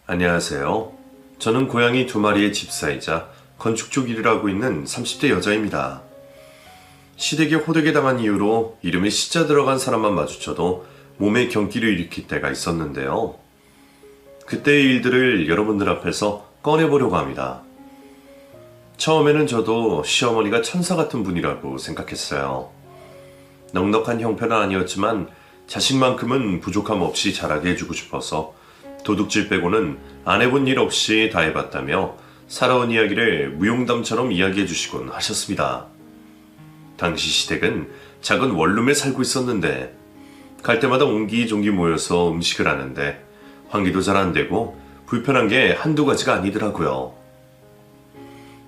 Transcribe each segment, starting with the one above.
안녕하세요. 저는 고양이 2마리의 집사이자 건축 쪽 일을 하고 있는 30대 여자입니다. 시댁에 호되게 당한 이유로 이름에 시자 들어간 사람만 마주쳐도 몸에 경기를 일으킬 때가 있었는데요. 그때의 일들을 여러분들 앞에서 꺼내보려고 합니다. 처음에는 저도 시어머니가 천사 같은 분이라고 생각했어요. 넉넉한 형편은 아니었지만 자식만큼은 부족함 없이 자라게 해주고 싶어서 도둑질 빼고는 안 해본 일 없이 다 해봤다며 살아온 이야기를 무용담처럼 이야기해 주시곤 하셨습니다. 당시 시댁은 작은 원룸에 살고 있었는데 갈 때마다 옹기종기 모여서 음식을 하는데 환기도 잘 안 되고 불편한 게 한두 가지가 아니더라고요.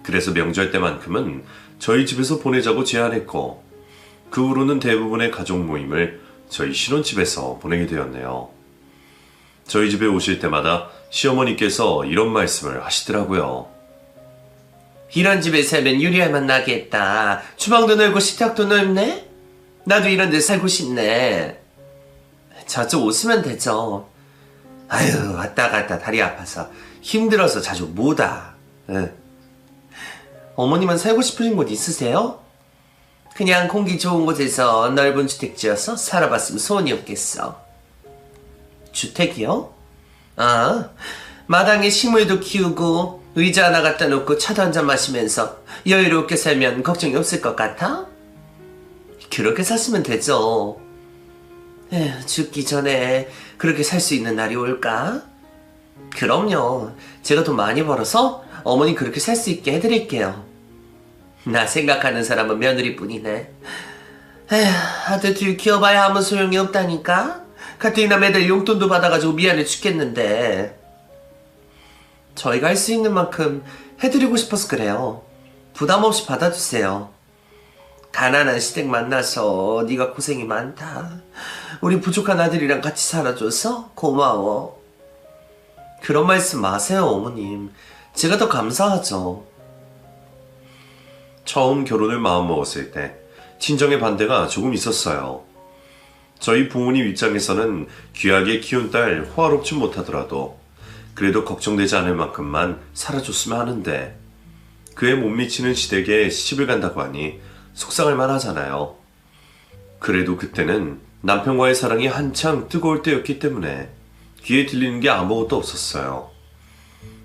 그래서 명절 때만큼은 저희 집에서 보내자고 제안했고 그 후로는 대부분의 가족 모임을 저희 신혼집에서 보내게 되었네요. 저희 집에 오실 때마다 시어머니께서 이런 말씀을 하시더라고요. 이런 집에 살면 유리알만 나겠다. 주방도 넓고 식탁도 넓네? 나도 이런 데 살고 싶네. 자주 오시면 되죠. 아유, 왔다 갔다 다리 아파서 힘들어서 자주 못 와. 응. 어머님은 살고 싶으신 곳 있으세요? 그냥 공기 좋은 곳에서 넓은 주택 지어서 살아봤으면 소원이 없겠어. 주택이요? 아, 마당에 식물도 키우고 의자 하나 갖다 놓고 차도 한잔 마시면서 여유롭게 살면 걱정이 없을 것 같아? 그렇게 사시면 되죠. 에휴, 죽기 전에 그렇게 살 수 있는 날이 올까? 그럼요. 제가 돈 많이 벌어서 어머니 그렇게 살 수 있게 해드릴게요. 나 생각하는 사람은 며느리뿐이네. 에휴, 아들 둘 키워봐야 아무 소용이 없다니까? 가뜩이나 매달 용돈도 받아가지고 미안해 죽겠는데. 저희가 할 수 있는 만큼 해드리고 싶어서 그래요. 부담 없이 받아주세요. 가난한 시댁 만나서 네가 고생이 많다. 우리 부족한 아들이랑 같이 살아줘서 고마워. 그런 말씀 마세요, 어머님. 제가 더 감사하죠. 처음 결혼을 마음먹었을 때 친정의 반대가 조금 있었어요. 저희 부모님 입장에서는 귀하게 키운 딸 호화롭지 못하더라도 그래도 걱정되지 않을 만큼만 살아줬으면 하는데 그에 못 미치는 시댁에 시집을 간다고 하니 속상할 만하잖아요. 그래도 그때는 남편과의 사랑이 한창 뜨거울 때였기 때문에 귀에 들리는 게 아무것도 없었어요.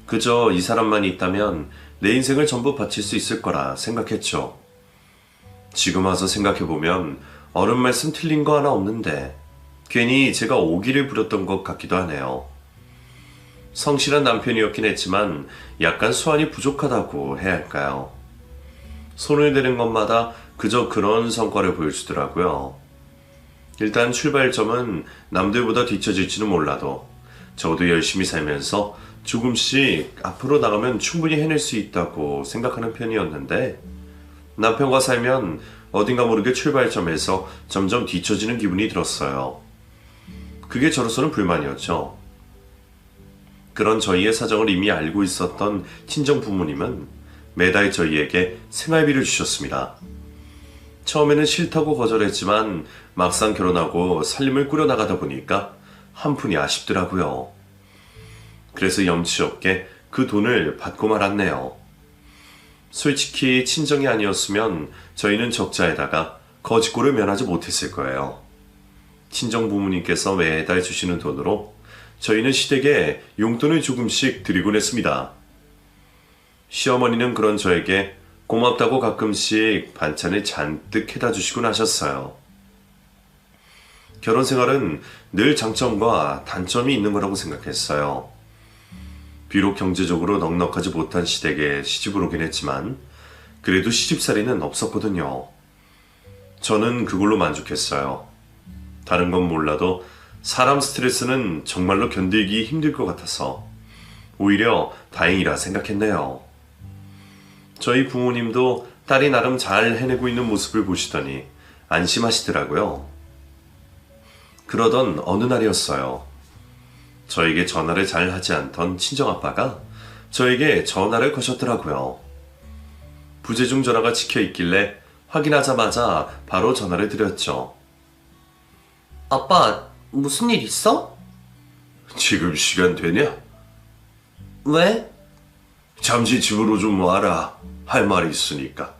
그저 이 사람만 있다면 내 인생을 전부 바칠 수 있을 거라 생각했죠. 지금 와서 생각해보면 어른 말씀 틀린 거 하나 없는데 괜히 제가 오기를 부렸던 것 같기도 하네요. 성실한 남편이었긴 했지만 약간 수완이 부족하다고 해야 할까요? 손을 대는 것마다 그저 그런 성과를 보여주더라고요. 일단 출발점은 남들보다 뒤처질지는 몰라도 저도 열심히 살면서 조금씩 앞으로 나가면 충분히 해낼 수 있다고 생각하는 편이었는데 남편과 살면 어딘가 모르게 출발점에서 점점 뒤처지는 기분이 들었어요. 그게 저로서는 불만이었죠. 그런 저희의 사정을 이미 알고 있었던 친정 부모님은 매달 저희에게 생활비를 주셨습니다. 처음에는 싫다고 거절했지만 막상 결혼하고 살림을 꾸려나가다 보니까 한 푼이 아쉽더라고요. 그래서 염치 없게 그 돈을 받고 말았네요. 솔직히 친정이 아니었으면 저희는 적자에다가 거지꼴을 면하지 못했을 거예요. 친정 부모님께서 매달 주시는 돈으로 저희는 시댁에 용돈을 조금씩 드리곤 했습니다. 시어머니는 그런 저에게 고맙다고 가끔씩 반찬을 잔뜩 해다 주시곤 하셨어요. 결혼 생활은 늘 장점과 단점이 있는 거라고 생각했어요. 비록 경제적으로 넉넉하지 못한 시댁에 시집을 오긴 했지만 그래도 시집살이는 없었거든요. 저는 그걸로 만족했어요. 다른 건 몰라도 사람 스트레스는 정말로 견디기 힘들 것 같아서 오히려 다행이라 생각했네요. 저희 부모님도 딸이 나름 잘 해내고 있는 모습을 보시더니 안심하시더라고요. 그러던 어느 날이었어요. 저에게 전화를 잘 하지 않던 친정아빠가 저에게 전화를 거셨더라고요. 부재중 전화가 찍혀 있길래 확인하자마자 바로 전화를 드렸죠. 아빠, 무슨 일 있어? 지금 시간 되냐? 왜? 잠시 집으로 좀 와라. 할 말이 있으니까.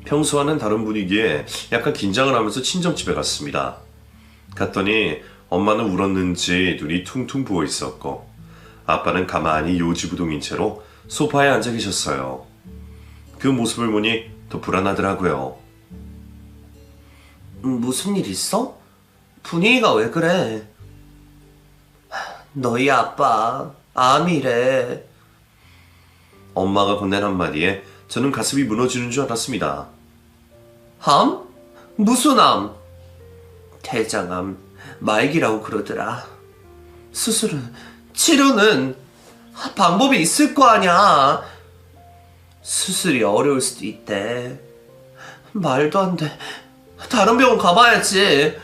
평소와는 다른 분위기에 약간 긴장을 하면서 친정집에 갔습니다. 갔더니 엄마는 울었는지 눈이 퉁퉁 부어 있었고 아빠는 가만히 요지부동인 채로 소파에 앉아 계셨어요. 그 모습을 보니 더 불안하더라고요. 무슨 일 있어? 분위기가 왜 그래? 너희 아빠 암이래. 엄마가 건넨 한마디에 저는 가슴이 무너지는 줄 알았습니다. 암? 무슨 암? 대장암, 말기라고 그러더라. 수술은, 치료는 방법이 있을 거 아냐. 수술이 어려울 수도 있대. 말도 안 돼. 다른 병원 가봐야지.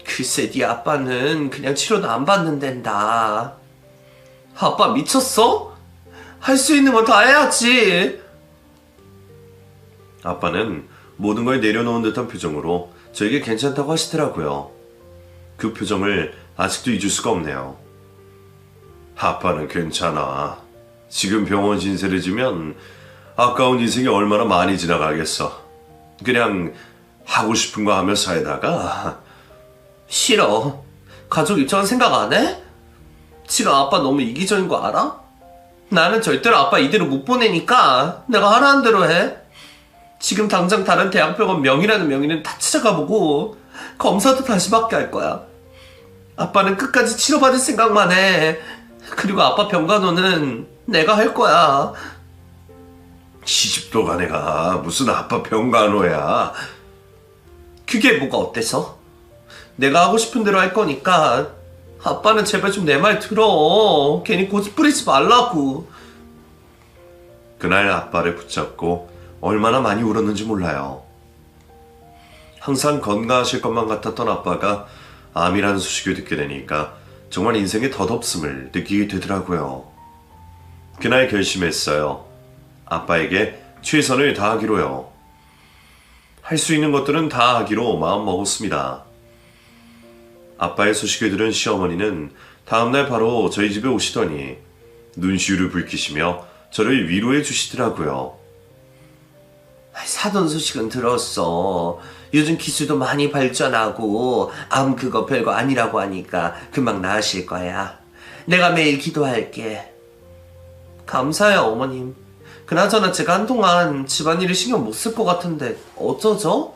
글쎄 네 아빠는 그냥 치료도 안 받는 덴다. 아빠 미쳤어? 할 수 있는 건 다 해야지. 아빠는 모든 걸 내려놓은 듯한 표정으로 저에게 괜찮다고 하시더라고요. 그 표정을 아직도 잊을 수가 없네요. 아빠는 괜찮아. 지금 병원 신세를 지면 아까운 인생이 얼마나 많이 지나가겠어. 그냥 하고 싶은 거 하며 살다가. 싫어. 가족 입장은 생각 안 해? 지금 아빠 너무 이기적인 거 알아? 나는 절대로 아빠 이대로 못 보내니까 내가 하라는 대로 해. 지금 당장 다른 대학병원 명의라는 명의는 다 찾아가보고 검사도 다시 받게 할 거야. 아빠는 끝까지 치료받을 생각만 해. 그리고 아빠 병간호는 내가 할 거야. 시집도 간 애가 무슨 아빠 병간호야. 그게 뭐가 어때서? 내가 하고 싶은 대로 할 거니까 아빠는 제발 좀 내 말 들어. 괜히 고집 부리지 말라고. 그날 아빠를 붙잡고 얼마나 많이 울었는지 몰라요. 항상 건강하실 것만 같았던 아빠가 암이라는 소식을 듣게 되니까 정말 인생의 덧없음을 느끼게 되더라고요. 그날 결심했어요. 아빠에게 최선을 다하기로요. 할 수 있는 것들은 다 하기로 마음 먹었습니다. 아빠의 소식을 들은 시어머니는 다음날 바로 저희 집에 오시더니 눈시울을 붉히시며 저를 위로해 주시더라고요. 사돈 소식은 들었어. 요즘 기술도 많이 발전하고 암 그거 별거 아니라고 하니까 금방 나으실 거야. 내가 매일 기도할게. 감사해요 어머님. 그나저나 제가 한동안 집안일을 신경 못 쓸 것 같은데 어쩌죠?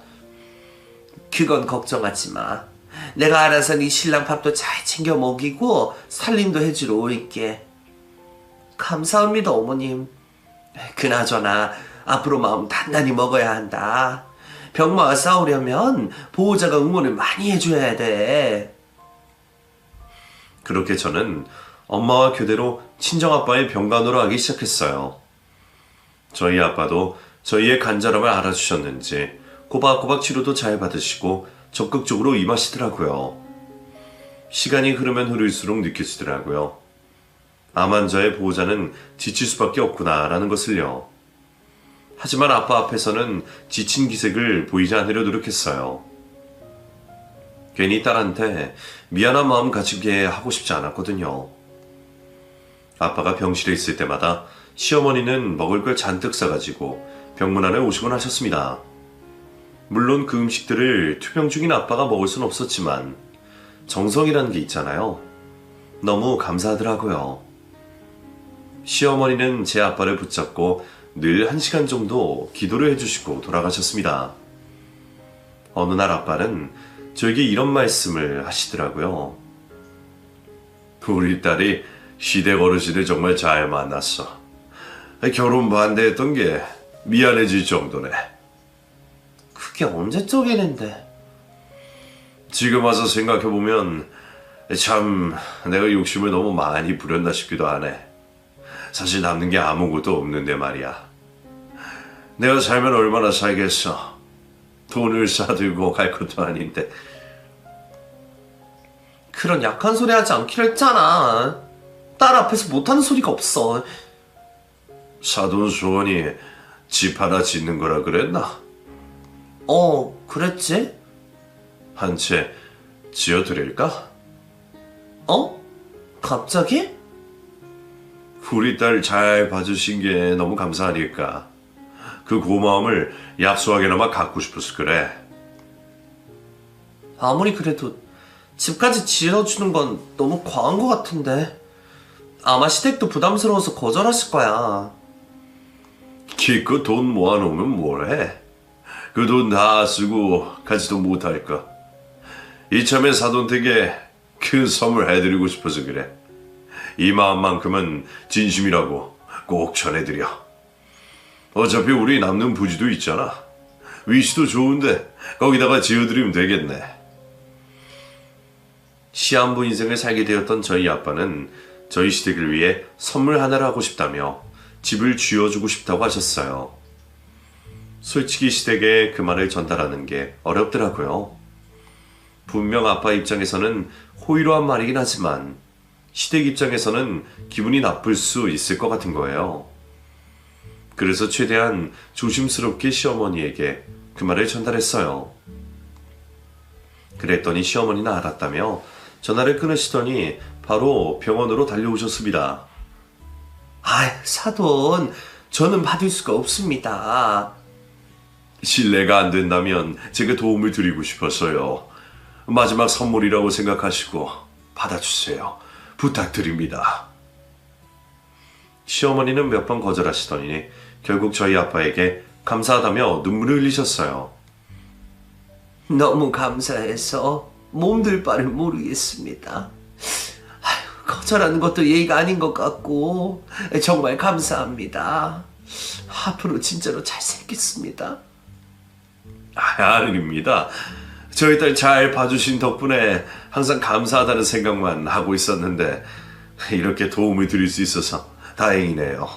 그건 걱정하지 마. 내가 알아서 네 신랑 밥도 잘 챙겨 먹이고 살림도 해주러 올게. 감사합니다 어머님. 그나저나 앞으로 마음 단단히 먹어야 한다. 병마와 싸우려면 보호자가 응원을 많이 해줘야 돼. 그렇게 저는 엄마와 교대로 친정아빠의 병간호를 하기 시작했어요. 저희 아빠도 저희의 간절함을 알아주셨는지 꼬박꼬박 치료도 잘 받으시고 적극적으로 임하시더라고요. 시간이 흐르면 흐를수록 느껴지더라고요. 암 환자의 보호자는 지칠 수밖에 없구나라는 것을요. 하지만 아빠 앞에서는 지친 기색을 보이지 않으려 노력했어요. 괜히 딸한테 미안한 마음 가지게 하고 싶지 않았거든요. 아빠가 병실에 있을 때마다 시어머니는 먹을 걸 잔뜩 싸가지고 병문안에 오시곤 하셨습니다. 물론 그 음식들을 투병 중인 아빠가 먹을 순 없었지만 정성이라는 게 있잖아요. 너무 감사하더라고요. 시어머니는 제 아빠를 붙잡고 늘 1시간 정도 기도를 해주시고 돌아가셨습니다. 어느 날 아빠는 저에게 이런 말씀을 하시더라고요. 우리 딸이 시댁 어르신을 정말 잘 만났어. 결혼 반대했던 게 미안해질 정도네. 그게 언제적 일인데? 지금 와서 생각해보면 참 내가 욕심을 너무 많이 부렸나 싶기도 하네. 사실 남는 게 아무것도 없는데 말이야. 내가 살면 얼마나 살겠어. 돈을 싸들고 갈 것도 아닌데. 그런 약한 소리 하지 않기로 했잖아. 딸 앞에서 못하는 소리가 없어. 사돈 수원이 집 하나 짓는 거라 그랬나? 그랬지? 한 채 지어드릴까? 갑자기? 우리 딸 잘 봐주신 게 너무 감사하니까 그 고마움을 약소하게나마 갖고 싶어서 그래. 아무리 그래도 집까지 지어주는 건 너무 과한 것 같은데. 아마 시댁도 부담스러워서 거절하실 거야. 기껏 돈 모아놓으면 뭘 해? 그 돈 다 쓰고 가지도 못할까? 이참에 사돈댁에 큰 선물 해드리고 싶어서 그래. 이 마음만큼은 진심이라고 꼭 전해드려. 어차피 우리 남는 부지도 있잖아. 위치도 좋은데 거기다가 지어드리면 되겠네. 시한부 인생을 살게 되었던 저희 아빠는 저희 시댁을 위해 선물 하나를 하고 싶다며 집을 쥐어주고 싶다고 하셨어요. 솔직히 시댁에 그 말을 전달하는 게 어렵더라고요. 분명 아빠 입장에서는 호의로한 말이긴 하지만 시댁 입장에서는 기분이 나쁠 수 있을 것 같은 거예요. 그래서 최대한 조심스럽게 시어머니에게 그 말을 전달했어요. 그랬더니 시어머니는 알았다며 전화를 끊으시더니 바로 병원으로 달려오셨습니다. 사돈, 저는 받을 수가 없습니다. 실례가 안 된다면 제가 도움을 드리고 싶어서요. 마지막 선물이라고 생각하시고 받아주세요. 부탁드립니다. 시어머니는 몇 번 거절하시더니 결국 저희 아빠에게 감사하다며 눈물을 흘리셨어요. 너무 감사해서 몸둘 바를 모르겠습니다. 거절하는 것도 예의가 아닌 것 같고 정말 감사합니다. 앞으로 진짜로 잘 살겠습니다. 아닙니다. 저희 딸 잘 봐주신 덕분에 항상 감사하다는 생각만 하고 있었는데 이렇게 도움을 드릴 수 있어서 다행이네요.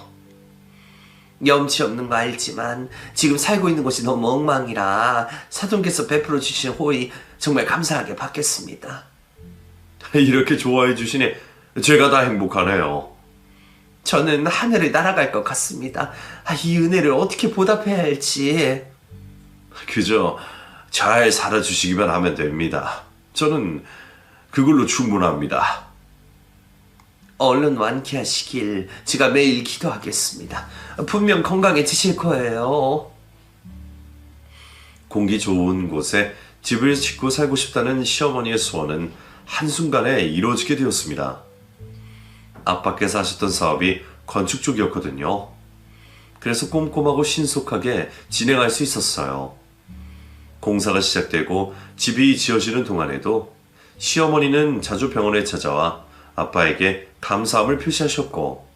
염치 없는 거 알지만 지금 살고 있는 곳이 너무 엉망이라 사돈께서 베풀어 주신 호의 정말 감사하게 받겠습니다. 이렇게 좋아해 주시니 제가 다 행복하네요. 저는 하늘을 날아갈 것 같습니다. 이 은혜를 어떻게 보답해야 할지. 그저 잘 살아주시기만 하면 됩니다. 저는 그걸로 충분합니다. 얼른 완쾌하시길 제가 매일 기도하겠습니다. 분명 건강해지실 거예요. 공기 좋은 곳에 집을 짓고 살고 싶다는 시어머니의 소원은 한순간에 이루어지게 되었습니다. 아빠께서 하셨던 사업이 건축 쪽이었거든요. 그래서 꼼꼼하고 신속하게 진행할 수 있었어요. 공사가 시작되고 집이 지어지는 동안에도 시어머니는 자주 병원에 찾아와 아빠에게 감사함을 표시하셨고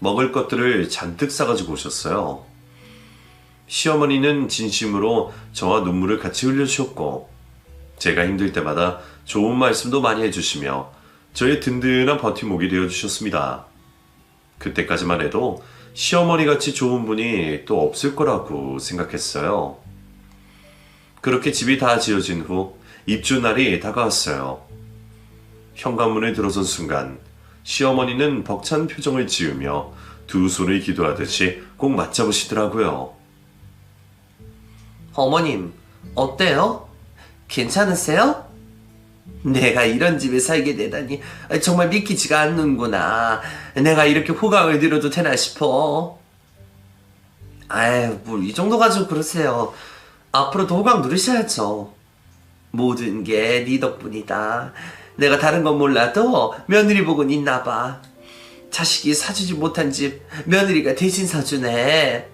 먹을 것들을 잔뜩 싸가지고 오셨어요. 시어머니는 진심으로 저와 눈물을 같이 흘려주셨고 제가 힘들 때마다 좋은 말씀도 많이 해주시며 저의 든든한 버팀목이 되어주셨습니다. 그때까지만 해도 시어머니같이 좋은 분이 또 없을 거라고 생각했어요. 그렇게 집이 다 지어진 후 입주 날이 다가왔어요. 현관문에 들어선 순간 시어머니는 벅찬 표정을 지으며 두 손을 기도하듯이 꼭 맞잡으시더라고요. 어머님, 어때요? 괜찮으세요? 내가 이런 집에 살게 되다니 정말 믿기지가 않는구나. 내가 이렇게 호강을 드려도 되나 싶어. 뭘 이 정도 가지고 그러세요. 앞으로도 호강 누리셔야죠. 모든 게 네 덕분이다. 내가 다른 건 몰라도 며느리 복은 있나 봐. 자식이 사주지 못한 집 며느리가 대신 사주네.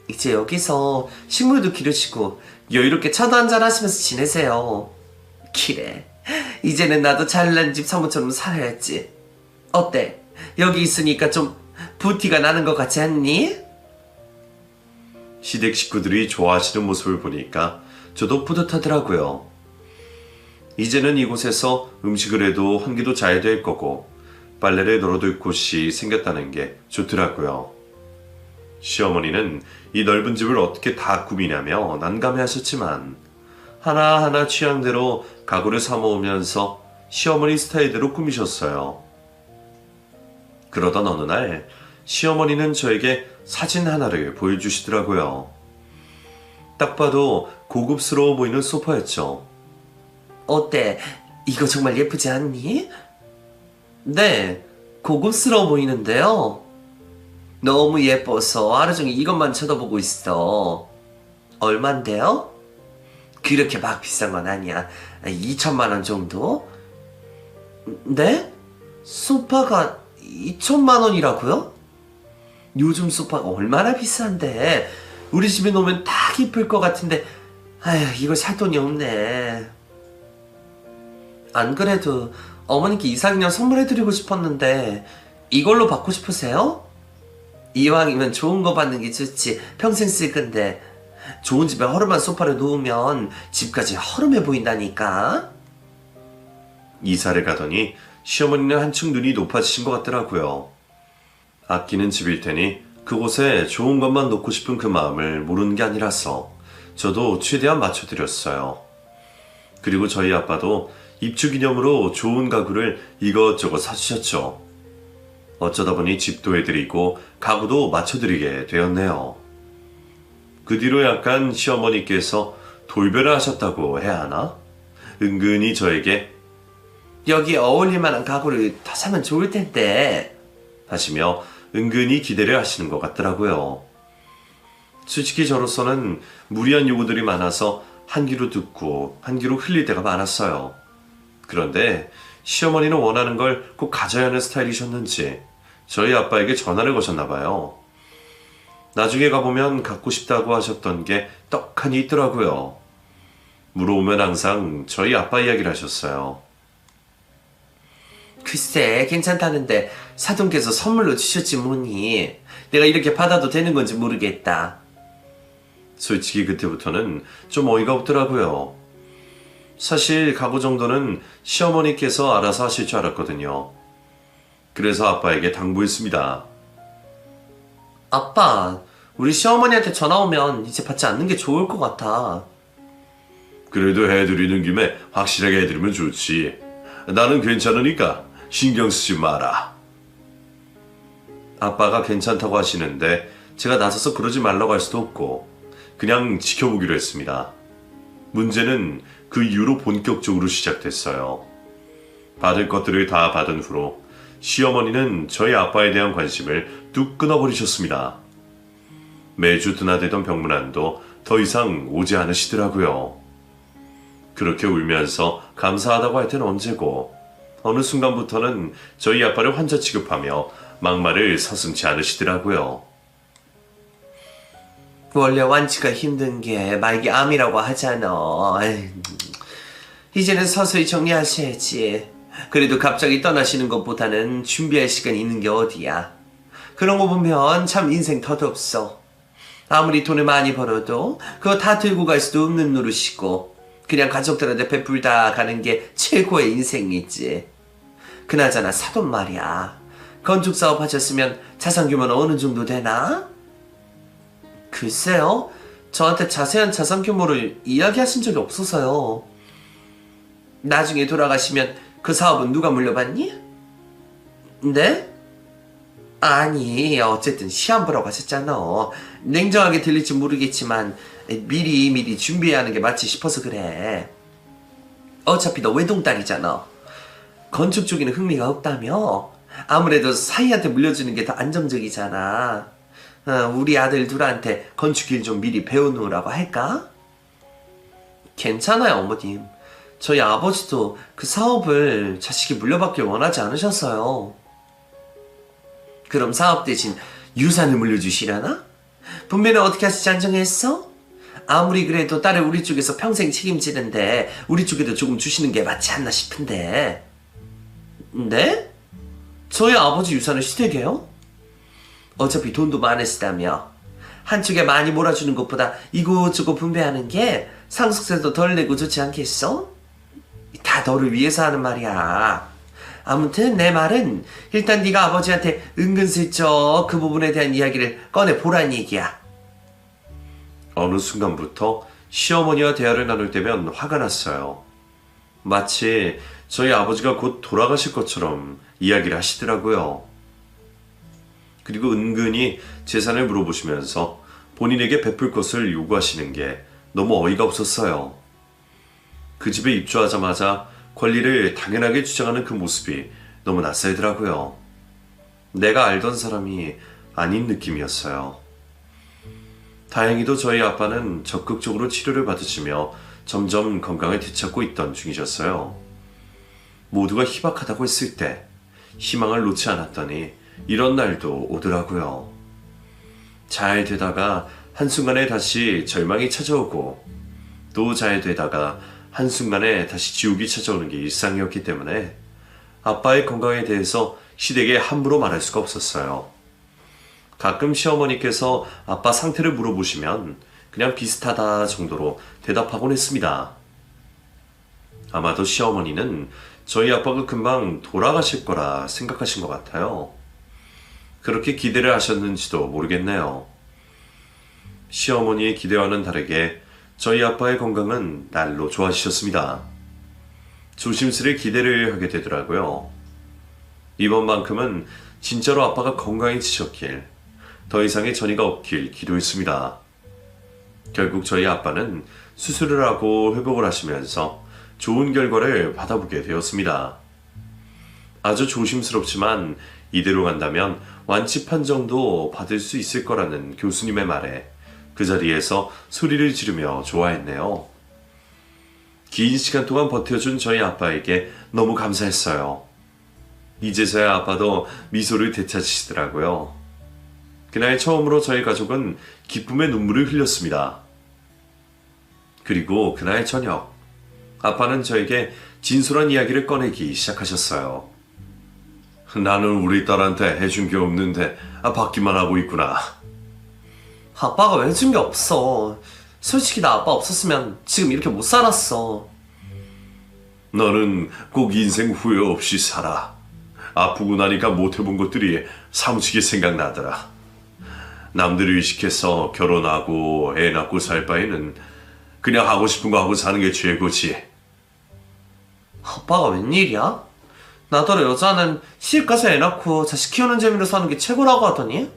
이제 여기서 식물도 기르시고 여유롭게 차도 한잔 하시면서 지내세요. 그래, 이제는 나도 잘난 집 사모처럼 살아야지. 어때? 여기 있으니까 좀 부티가 나는 것 같지 않니? 시댁 식구들이 좋아하시는 모습을 보니까 저도 뿌듯하더라고요. 이제는 이곳에서 음식을 해도 환기도 잘 될 거고 빨래를 널어둘 곳이 생겼다는 게 좋더라고요. 시어머니는 이 넓은 집을 어떻게 다 꾸미냐며 난감해하셨지만 하나하나 취향대로 가구를 사모으면서 시어머니 스타일대로 꾸미셨어요. 그러던 어느 날 시어머니는 저에게 사진 하나를 보여주시더라고요. 딱 봐도 고급스러워 보이는 소파였죠. 어때? 이거 정말 예쁘지 않니? 네, 고급스러워 보이는데요. 너무 예뻐서 하루 종일 이것만 쳐다보고 있어. 얼만데요? 그렇게 막 비싼 건 아니야. 2천만 원 정도? 네? 소파가 2천만 원이라고요? 요즘 소파가 얼마나 비싼데. 우리 집에 놓으면 딱 이쁠 것 같은데, 아휴, 이걸 살 돈이 없네. 안 그래도 어머니께 이상형 선물해드리고 싶었는데 이걸로 받고 싶으세요? 이왕이면 좋은 거 받는 게 좋지. 평생 쓸 건데. 좋은 집에 허름한 소파를 놓으면 집까지 허름해 보인다니까. 이사를 가더니 시어머니는 한층 눈이 높아지신 것 같더라고요. 아끼는 집일 테니 그곳에 좋은 것만 놓고 싶은 그 마음을 모르는 게 아니라서 저도 최대한 맞춰드렸어요. 그리고 저희 아빠도 입주 기념으로 좋은 가구를 이것저것 사주셨죠. 어쩌다 보니 집도 해드리고 가구도 맞춰드리게 되었네요. 그 뒤로 약간 시어머니께서 돌변을 하셨다고 해야 하나? 은근히 저에게 여기 어울릴 만한 가구를 더 사면 좋을 텐데 하시며 은근히 기대를 하시는 것 같더라고요. 솔직히 저로서는 무리한 요구들이 많아서 한 귀로 듣고 한 귀로 흘릴 때가 많았어요. 그런데 시어머니는 원하는 걸 꼭 가져야 하는 스타일이셨는지 저희 아빠에게 전화를 거셨나 봐요. 나중에 가보면 갖고 싶다고 하셨던 게 떡하니 있더라고요. 물어보면 항상 저희 아빠 이야기를 하셨어요. 글쎄 괜찮다는데 사돈께서 선물로 주셨지 뭐니. 내가 이렇게 받아도 되는 건지 모르겠다. 솔직히 그때부터는 좀 어이가 없더라고요. 사실 가구 정도는 시어머니께서 알아서 하실 줄 알았거든요. 그래서 아빠에게 당부했습니다. 아빠, 우리 시어머니한테 전화 오면 이제 받지 않는 게 좋을 것 같아. 그래도 해드리는 김에 확실하게 해드리면 좋지. 나는 괜찮으니까 신경 쓰지 마라. 아빠가 괜찮다고 하시는데 제가 나서서 그러지 말라고 할 수도 없고 그냥 지켜보기로 했습니다. 문제는 그 이후로 본격적으로 시작됐어요. 받을 것들을 다 받은 후로 시어머니는 저희 아빠에 대한 관심을 뚝 끊어버리셨습니다. 매주 드나들던 병문안도 더 이상 오지 않으시더라고요. 그렇게 울면서 감사하다고 할 때는 언제고 어느 순간부터는 저희 아빠를 환자 취급하며 막말을 서슴지 않으시더라고요. 원래 완치가 힘든 게 말기 암이라고 하잖아. 에이, 이제는 서서히 정리하셔야지. 그래도 갑자기 떠나시는 것보다는 준비할 시간이 있는 게 어디야. 그런 거 보면 참 인생 덧없어. 아무리 돈을 많이 벌어도 그거 다 들고 갈 수도 없는 노릇이고 그냥 가족들한테 베풀다 가는 게 최고의 인생이지. 그나저나 사돈 말이야. 건축 사업 하셨으면 자산 규모는 어느 정도 되나? 글쎄요. 저한테 자세한 자산 규모를 이야기하신 적이 없어서요. 나중에 돌아가시면 그 사업은 누가 물려받니? 네? 아니, 어쨌든 시험 보라고 하셨잖아. 냉정하게 들릴지 모르겠지만 미리 준비해야 하는 게 맞지 싶어서 그래. 어차피 너 외동딸이잖아. 건축 쪽에는 흥미가 없다며? 아무래도 사이한테 물려주는 게 더 안정적이잖아. 우리 아들 둘한테 건축일 좀 미리 배워놓으라고 할까? 괜찮아요, 어머님. 저희 아버지도 그 사업을 자식이 물려받길 원하지 않으셨어요. 그럼 사업 대신 유산을 물려주시려나? 분배는 어떻게 하실지 안 정했어? 아무리 그래도 딸을 우리 쪽에서 평생 책임지는데 우리 쪽에도 조금 주시는 게 맞지 않나 싶은데. 네? 저희 아버지 유산을 시댁에요? 어차피 돈도 많으시다며. 한쪽에 많이 몰아주는 것보다 이곳저곳 분배하는 게 상속세도 덜 내고 좋지 않겠어? 다 너를 위해서 하는 말이야. 아무튼 내 말은 일단 네가 아버지한테 은근슬쩍 그 부분에 대한 이야기를 꺼내보란 얘기야. 어느 순간부터 시어머니와 대화를 나눌 때면 화가 났어요. 마치 저희 아버지가 곧 돌아가실 것처럼 이야기를 하시더라고요. 그리고 은근히 재산을 물어보시면서 본인에게 베풀 것을 요구하시는 게 너무 어이가 없었어요. 그 집에 입주하자마자 권리를 당연하게 주장하는 그 모습이 너무 낯설더라고요. 내가 알던 사람이 아닌 느낌이었어요. 다행히도 저희 아빠는 적극적으로 치료를 받으시며 점점 건강을 되찾고 있던 중이셨어요. 모두가 희박하다고 했을 때 희망을 놓지 않았더니 이런 날도 오더라고요. 잘 되다가 한순간에 다시 절망이 찾아오고 또 잘 되다가 한순간에 다시 지옥이 찾아오는 게 일상이었기 때문에 아빠의 건강에 대해서 시댁에 함부로 말할 수가 없었어요. 가끔 시어머니께서 아빠 상태를 물어보시면 그냥 비슷하다 정도로 대답하곤 했습니다. 아마도 시어머니는 저희 아빠가 금방 돌아가실 거라 생각하신 것 같아요. 그렇게 기대를 하셨는지도 모르겠네요. 시어머니의 기대와는 다르게 저희 아빠의 건강은 날로 좋아지셨습니다. 조심스레 기대를 하게 되더라고요. 이번만큼은 진짜로 아빠가 건강해지셨길, 더 이상의 전이가 없길 기도했습니다. 결국 저희 아빠는 수술을 하고 회복을 하시면서 좋은 결과를 받아보게 되었습니다. 아주 조심스럽지만 이대로 간다면 완치 판정도 받을 수 있을 거라는 교수님의 말에 그 자리에서 소리를 지르며 좋아했네요. 긴 시간 동안 버텨준 저희 아빠에게 너무 감사했어요. 이제서야 아빠도 미소를 되찾으시더라고요. 그날 처음으로 저희 가족은 기쁨의 눈물을 흘렸습니다. 그리고 그날 저녁, 아빠는 저에게 진솔한 이야기를 꺼내기 시작하셨어요. 나는 우리 딸한테 해준 게 없는데 받기만 하고 있구나. 아빠가 왜 준 게 없어. 솔직히 나 아빠 없었으면 지금 이렇게 못 살았어. 너는 꼭 인생 후회 없이 살아. 아프고 나니까 못해본 것들이 사무치게 생각나더라. 남들을 의식해서 결혼하고 애 낳고 살 바에는 그냥 하고 싶은 거 하고 사는 게 최고지. 아빠가 웬일이야? 나더러 여자는 시집 가서 애 낳고 자식 키우는 재미로 사는 게 최고라고 하더니?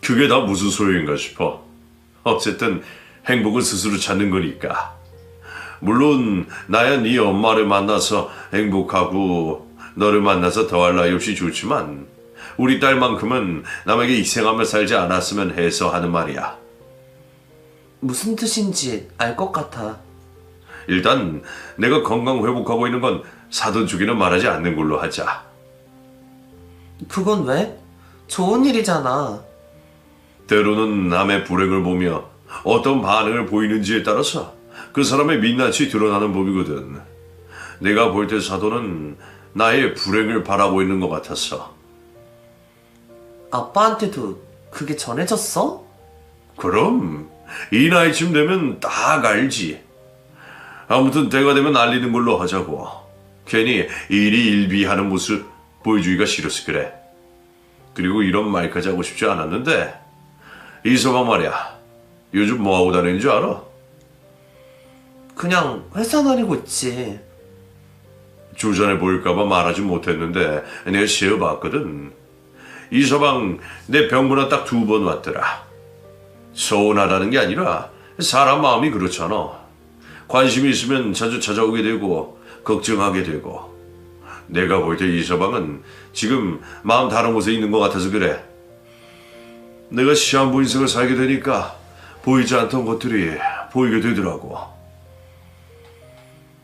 그게 다 무슨 소용인가 싶어. 어쨌든 행복은 스스로 찾는 거니까. 물론 나야 네 엄마를 만나서 행복하고 너를 만나서 더할 나위 없이 좋지만 우리 딸만큼은 남에게 희생하며 살지 않았으면 해서 하는 말이야. 무슨 뜻인지 알 것 같아. 일단 내가 건강 회복하고 있는 건 사돈 쪽에는 말하지 않는 걸로 하자. 그건 왜? 좋은 일이잖아. 때로는 남의 불행을 보며 어떤 반응을 보이는지에 따라서 그 사람의 민낯이 드러나는 법이거든. 내가 볼 때 사돈은 나의 불행을 바라고 있는 것 같았어. 아빠한테도 그게 전해졌어? 그럼 이 나이쯤 되면 딱 알지. 아무튼 때가 되면 알리는 걸로 하자고. 괜히 일희일비하는 모습 보여주기가 싫어서 그래. 그리고 이런 말까지 하고 싶지 않았는데 이서방 말이야. 요즘 뭐하고 다니는 줄 알아? 그냥 회사 다니고 있지. 조전해 보일까봐 말하지 못했는데 내가 시어봤거든. 이서방 내 병문안 딱 2번 왔더라. 서운하다는 게 아니라 사람 마음이 그렇잖아. 관심이 있으면 자주 찾아오게 되고 걱정하게 되고. 내가 볼 때 이서방은 지금 마음 다른 곳에 있는 것 같아서 그래. 내가 시한부 인생을 살게 되니까 보이지 않던 것들이 보이게 되더라고.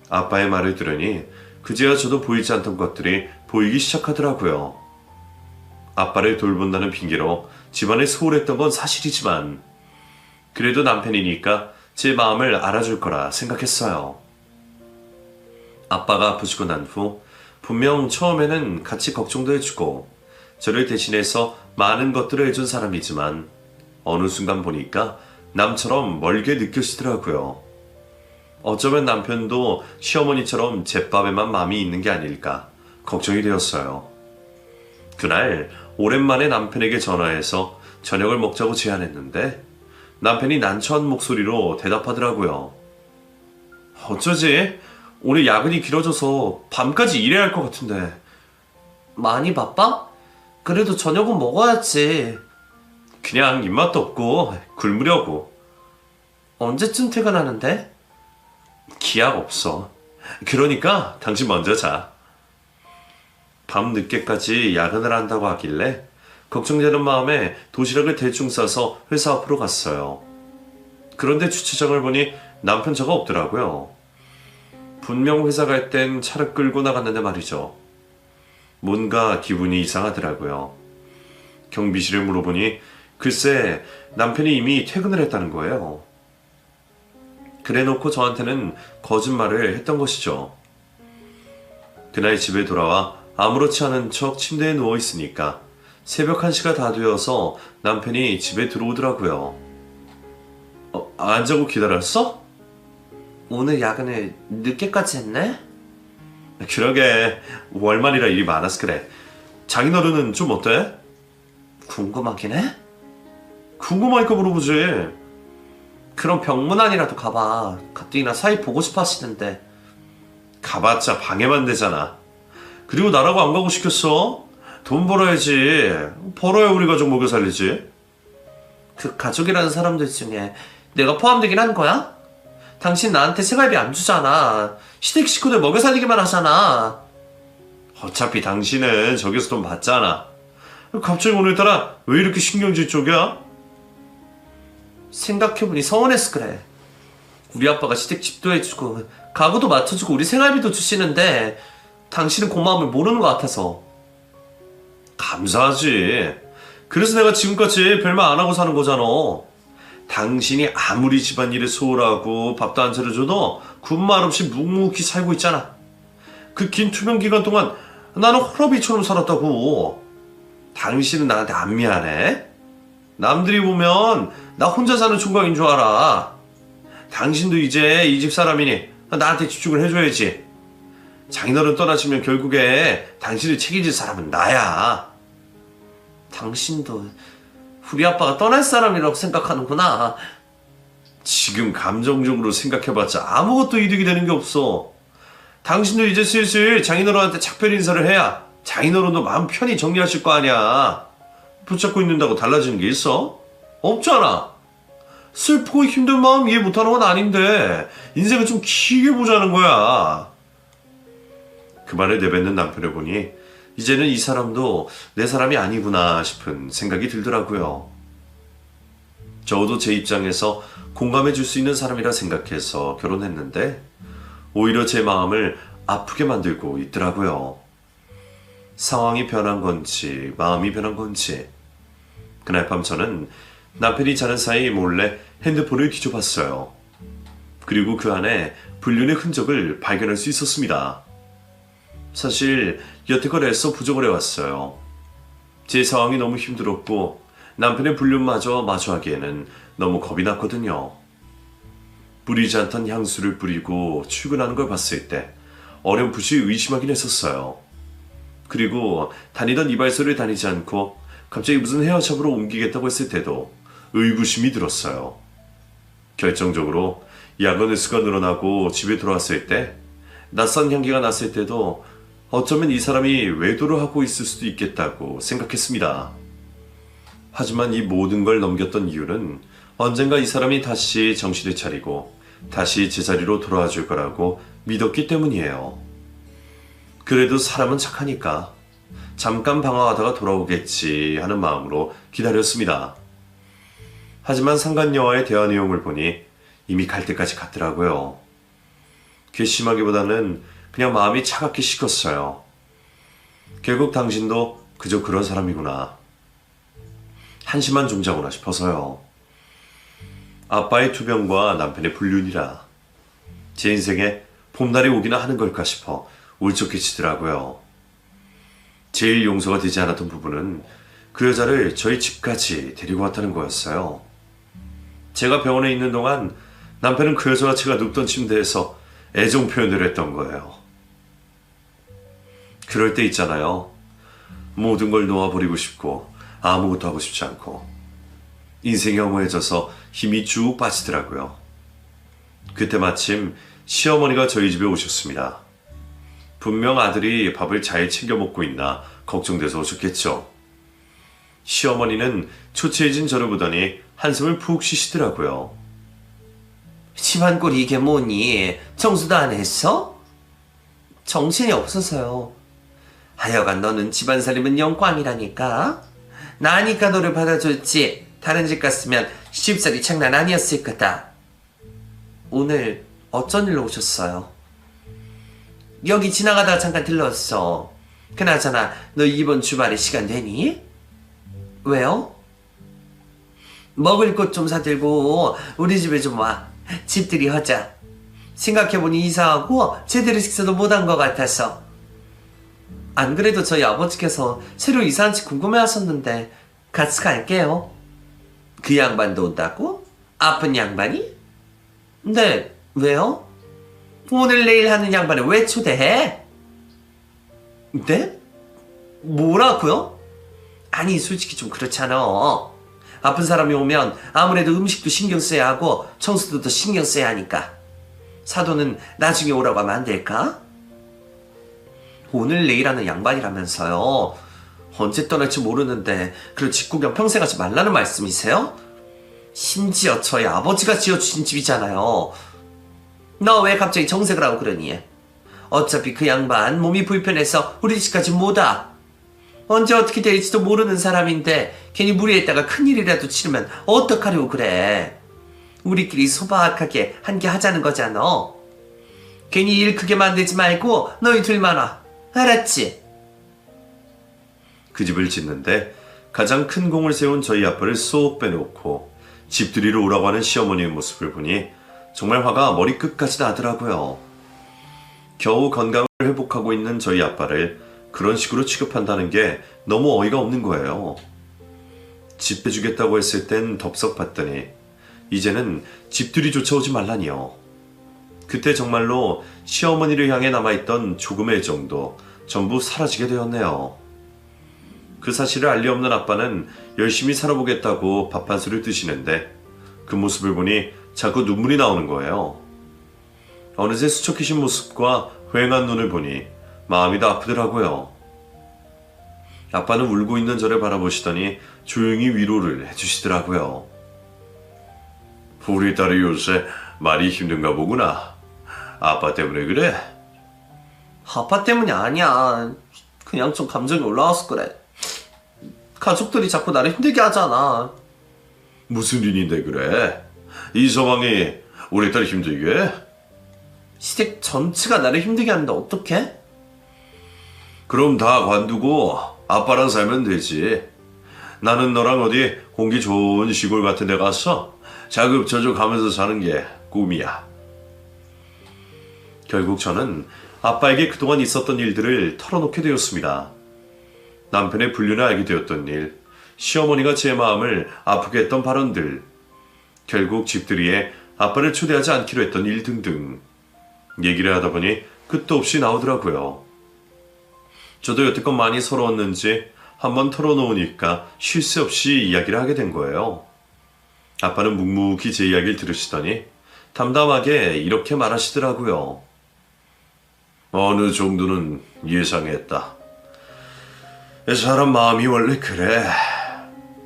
아빠의 말을 들으니 그제야 저도 보이지 않던 것들이 보이기 시작하더라고요. 아빠를 돌본다는 핑계로 집안에 소홀했던 건 사실이지만 그래도 남편이니까 제 마음을 알아줄 거라 생각했어요. 아빠가 아프시고 난 후 분명 처음에는 같이 걱정도 해주고 저를 대신해서 많은 것들을 해준 사람이지만 어느 순간 보니까 남처럼 멀게 느껴지더라고요. 어쩌면 남편도 시어머니처럼 제밥에만 마음이 있는 게 아닐까 걱정이 되었어요. 그날 오랜만에 남편에게 전화해서 저녁을 먹자고 제안했는데 남편이 난처한 목소리로 대답하더라고요. 어쩌지? 오늘 야근이 길어져서 밤까지 일해야 할 것 같은데. 많이 바빠? 그래도 저녁은 먹어야지. 그냥 입맛도 없고 굶으려고. 언제쯤 퇴근하는데? 기약 없어. 그러니까 당신 먼저 자. 밤 늦게까지 야근을 한다고 하길래 걱정되는 마음에 도시락을 대충 싸서 회사 앞으로 갔어요. 그런데 주차장을 보니 남편 차가 없더라고요. 분명 회사 갈 땐 차를 끌고 나갔는데 말이죠. 뭔가 기분이 이상하더라고요. 경비실에 물어보니 글쎄 남편이 이미 퇴근을 했다는 거예요. 그래놓고 저한테는 거짓말을 했던 것이죠. 그날 집에 돌아와 아무렇지 않은 척 침대에 누워있으니까 새벽 1시가 다 되어서 남편이 집에 들어오더라고요. 안 자고 기다렸어? 오늘 야근을 늦게까지 했네? 그러게 월말이라 일이 많아서 그래. 장인어른은 좀 어때? 궁금하긴 해? 궁금하니까 물어보지. 그럼 병문안이라도 가봐. 가뜩이나 사이 보고 싶어 하시는데. 가봤자 방해만 되잖아. 그리고 나라고 안 가고 시켰어? 돈 벌어야지. 벌어야 우리 가족 먹여 살리지. 그 가족이라는 사람들 중에 내가 포함되긴 한 거야? 당신 나한테 생활비 안 주잖아. 시댁 식구들 먹여 살리기만 하잖아. 어차피 당신은 저기서 돈 받잖아. 갑자기 오늘따라 왜 이렇게 신경질 쪽이야? 생각해보니 서운해서 그래. 우리 아빠가 시댁 집도 해주고 가구도 맡아주고 우리 생활비도 주시는데 당신은 고마움을 모르는 것 같아서. 감사하지. 그래서 내가 지금까지 별말 안 하고 사는 거잖아. 당신이 아무리 집안일에 소홀하고 밥도 안 차려줘도 군말 없이 묵묵히 살고 있잖아. 그 긴 투병 기간 동안 나는 호러비처럼 살았다고. 당신은 나한테 안 미안해? 남들이 보면 나 혼자 사는 총각인 줄 알아. 당신도 이제 이 집 사람이니 나한테 집중을 해줘야지. 장인어른 떠나시면 결국에 당신을 책임질 사람은 나야. 당신도 우리 아빠가 떠날 사람이라고 생각하는구나. 지금 감정적으로 생각해봤자 아무것도 이득이 되는 게 없어. 당신도 이제 슬슬 장인어른한테 작별 인사를 해야 장인어른도 마음 편히 정리하실 거 아니야. 붙잡고 있는다고 달라지는 게 있어? 없잖아. 슬프고 힘든 마음 이해 못하는 건 아닌데 인생을 좀 길게 보자는 거야. 그 말을 내뱉는 남편을 보니 이제는 이 사람도 내 사람이 아니구나 싶은 생각이 들더라고요. 저도 제 입장에서 공감해 줄 수 있는 사람이라 생각해서 결혼했는데 오히려 제 마음을 아프게 만들고 있더라고요. 상황이 변한 건지 마음이 변한 건지. 그날 밤 저는 남편이 자는 사이 몰래 핸드폰을 뒤져봤어요. 그리고 그 안에 불륜의 흔적을 발견할 수 있었습니다. 사실 여태껏 애써 부족을 해왔어요. 제 상황이 너무 힘들었고 남편의 불륜마저 마주하기에는 너무 겁이 났거든요. 뿌리지 않던 향수를 뿌리고 출근하는 걸 봤을 때 어렴풋이 의심하긴 했었어요. 그리고 다니던 이발소를 다니지 않고 갑자기 무슨 헤어샵으로 옮기겠다고 했을 때도 의구심이 들었어요. 결정적으로 야근 횟수가 늘어나고 집에 돌아왔을 때 낯선 향기가 났을 때도 어쩌면 이 사람이 외도를 하고 있을 수도 있겠다고 생각했습니다. 하지만 이 모든 걸 넘겼던 이유는 언젠가 이 사람이 다시 정신을 차리고 다시 제자리로 돌아와 줄 거라고 믿었기 때문이에요. 그래도 사람은 착하니까 잠깐 방황하다가 돌아오겠지 하는 마음으로 기다렸습니다. 하지만 상간녀와의 대화 내용을 보니 이미 갈 때까지 갔더라고요. 괘씸하기보다는 그냥 마음이 차갑게 식었어요. 결국 당신도 그저 그런 사람이구나. 한심한 존재구나 싶어서요. 아빠의 투병과 남편의 불륜이라 제 인생에 봄날이 오기나 하는 걸까 싶어 울적해지더라고요. 제일 용서가 되지 않았던 부분은 그 여자를 저희 집까지 데리고 왔다는 거였어요. 제가 병원에 있는 동안 남편은 그 여자와 제가 눕던 침대에서 애정 표현을 했던 거예요. 그럴 때 있잖아요. 모든 걸 놓아버리고 싶고 아무것도 하고 싶지 않고 인생이 허무해져서 힘이 쭉 빠지더라고요. 그때 마침 시어머니가 저희 집에 오셨습니다. 분명 아들이 밥을 잘 챙겨 먹고 있나 걱정돼서 오셨겠죠. 시어머니는 초췌해진 저를 보더니 한숨을 푹 쉬시더라고요. 집안 꼴이 이게 뭐니? 청소도 안 했어? 정신이 없어서요. 하여간 너는 집안 살림은 영광이라니까. 나니까 너를 받아줬지. 다른 집 갔으면 시집살이 장난 아니었을 거다. 오늘 어쩐 일로 오셨어요? 여기 지나가다가 잠깐 들렀어. 그나저나 너 이번 주말에 시간 되니? 왜요? 먹을 것 좀 사들고 우리 집에 좀 와. 집들이 하자. 생각해보니 이사하고 제대로 식사도 못한 것 같아서. 안 그래도 저희 아버지께서 새로 이사한 집 궁금해하셨는데 같이 갈게요. 그 양반도 온다고? 아픈 양반이? 네, 왜요? 오늘 내일 하는 양반을 왜 초대해? 네? 뭐라고요? 아니 솔직히 좀 그렇잖아. 아픈 사람이 오면 아무래도 음식도 신경 써야 하고 청소도 더 신경 써야 하니까. 사도는 나중에 오라고 하면 안 될까? 오늘 내일 하는 양반이라면서요. 언제 떠날지 모르는데 그런 집구경 평생 하지 말라는 말씀이세요? 심지어 저희 아버지가 지어주신 집이잖아요. 너 왜 갑자기 정색을 하고 그러니? 어차피 그 양반 몸이 불편해서 우리 집까지 못 와. 언제 어떻게 될지도 모르는 사람인데 괜히 무리했다가 큰일이라도 치르면 어떡하려고 그래. 우리끼리 소박하게 한 개 하자는 거잖아. 괜히 일 크게 만들지 말고 너희 둘만 와. 알았지? 그 집을 짓는데 가장 큰 공을 세운 저희 아빠를 쏙 빼놓고 집들이로 오라고 하는 시어머니의 모습을 보니 정말 화가 머리끝까지 나더라고요. 겨우 건강을 회복하고 있는 저희 아빠를 그런 식으로 취급한다는 게 너무 어이가 없는 거예요. 집 해주겠다고 했을 땐 덥석 받더니 이제는 집들이조차 오지 말라니요. 그때 정말로 시어머니를 향해 남아있던 조금의 애정도 전부 사라지게 되었네요. 그 사실을 알리 없는 아빠는 열심히 살아보겠다고 밥 한 술을 드시는데 그 모습을 보니 자꾸 눈물이 나오는 거예요. 어느새 수척해진 모습과 휑한 눈을 보니 마음이 더 아프더라고요. 아빠는 울고 있는 저를 바라보시더니 조용히 위로를 해주시더라고요. 우리 딸이 요새 많이 힘든가 보구나. 아빠 때문에 그래? 아빠 때문이 아니야. 그냥 좀 감정이 올라와서 그래. 가족들이 자꾸 나를 힘들게 하잖아. 무슨 일인데 그래? 이 상황이 우리 딸 힘들게 해? 시댁 전체가 나를 힘들게 하는데 어떡해? 그럼 다 관두고 아빠랑 살면 되지. 나는 너랑 어디 공기 좋은 시골 같은 데 가서 자급자족 하면서 사는 게 꿈이야. 결국 저는 아빠에게 그동안 있었던 일들을 털어놓게 되었습니다. 남편의 불륜을 알게 되었던 일, 시어머니가 제 마음을 아프게 했던 발언들, 결국 집들이에 아빠를 초대하지 않기로 했던 일 등등. 얘기를 하다 보니 끝도 없이 나오더라고요. 저도 여태껏 많이 서러웠는지 한번 털어놓으니까 쉴 새 없이 이야기를 하게 된 거예요. 아빠는 묵묵히 제 이야기를 들으시더니 담담하게 이렇게 말하시더라고요. 어느 정도는 예상했다. 사람 마음이 원래 그래.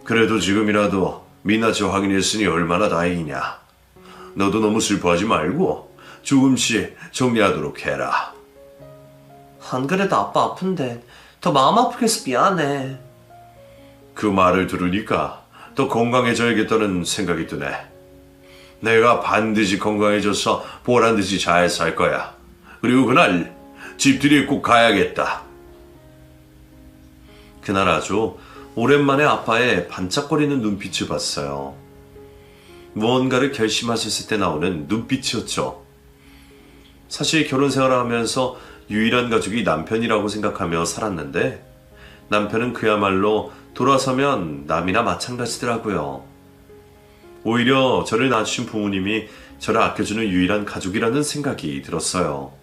그래도 지금이라도 민낯을 확인했으니 얼마나 다행이냐. 너도 너무 슬퍼하지 말고 조금씩 정리하도록 해라. 안 그래도 아빠 아픈데 더 마음 아프게 해서 미안해. 그 말을 들으니까 더 건강해져야겠다는 생각이 드네. 내가 반드시 건강해져서 보란듯이 잘 살 거야. 그리고 그날 집들이에 꼭 가야겠다. 그날 아주 오랜만에 아빠의 반짝거리는 눈빛을 봤어요. 무언가를 결심하셨을 때 나오는 눈빛이었죠. 사실 결혼 생활을 하면서 유일한 가족이 남편이라고 생각하며 살았는데 남편은 그야말로 돌아서면 남이나 마찬가지더라고요. 오히려 저를 낳아주신 부모님이 저를 아껴주는 유일한 가족이라는 생각이 들었어요.